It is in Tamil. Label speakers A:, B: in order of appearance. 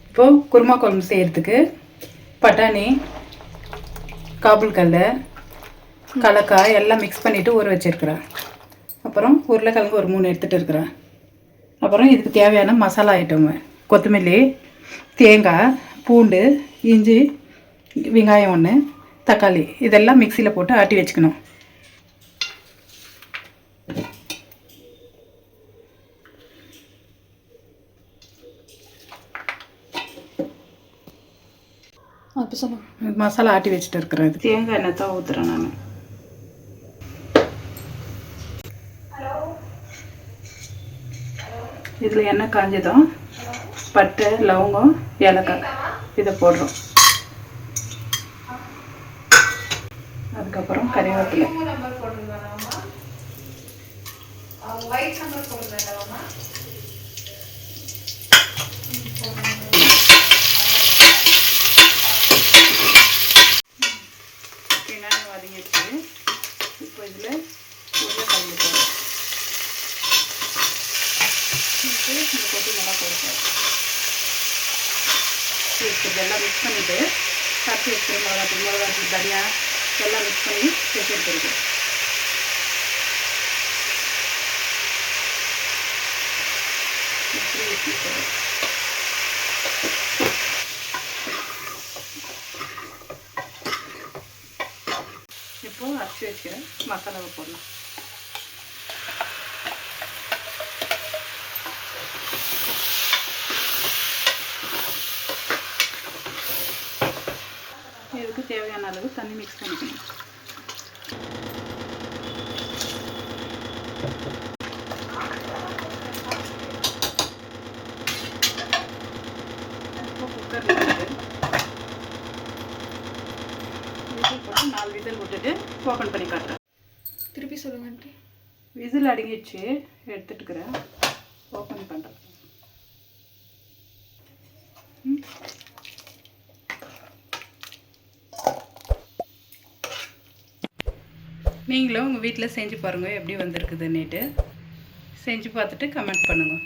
A: இப்போது குருமா குழம்பு செய்கிறதுக்கு பட்டாணி, காபூல் கடலை, கலக்காய் எல்லாம் மிக்ஸ் பண்ணிவிட்டு ஊற வச்சுருக்கிறேன். அப்புறம் உருளைக்கிழங்கு ஒரு 3 எடுத்துகிட்டு இருக்கிறேன். அப்புறம் இதுக்கு தேவையான மசாலா ஐட்டம் கொத்தமல்லி, தேங்காய், பூண்டு, இஞ்சி, வெங்காயம் 1, தக்காளி இதெல்லாம் மிக்சியில் போட்டு ஆட்டி வச்சுக்கணும்.
B: அப்போ சொல்லுங்கள்.
A: மசாலா ஆட்டி வச்சுட்டு இருக்கிறேன். தேங்காய் எண்ணெய் தான் ஊற்றுறேன் நான். இதில் எண்ணெய் காஞ்சதும் பட்டை, லவங்கம், ஏலக்காய் இதை போடுறோம். அதுக்கப்புறம் கறிவேப்பிலை. வெங்காயம் வதங்கிடுச்சு. இப்போ இதில் உருளைக்கிழங்கு போடுறோம். இந்த கொட்டி நல்லா போடுறோம். இதெல்லாம் மிக்ஸ் பண்ணிவிட்டு கட்டி வச்சு மிளகாத்தூள், தனியா எல்லாம் மிக்ஸ் பண்ணி வச்சு எடுத்துருக்கோம். இப்போது அரைச்சி வச்சுக்கிற மசாலாவை போடலாம். இதுக்கு தேவையான அளவு தண்ணி மிக்ஸ் பண்ணிக்கணும். இப்போ குக்கரில் போட்டு விசில் போட்டு 4 விசில் விட்டுட்டு ஓப்பன் பண்ணி காட்டுறேன்.
B: திருப்பி சொல்லுங்கன்ட்டு.
A: விசில் அடங்கிடுச்சு, எடுத்துட்டுக்கிறேன். ஓப்பன் பண்ணுறேன். நீங்களும் உங்கள் வீட்டில் செஞ்சு பாருங்கள் எப்படி வந்திருக்குதுன்னுட்டு. செஞ்சு பார்த்துட்டு கமெண்ட் பண்ணுங்கள்.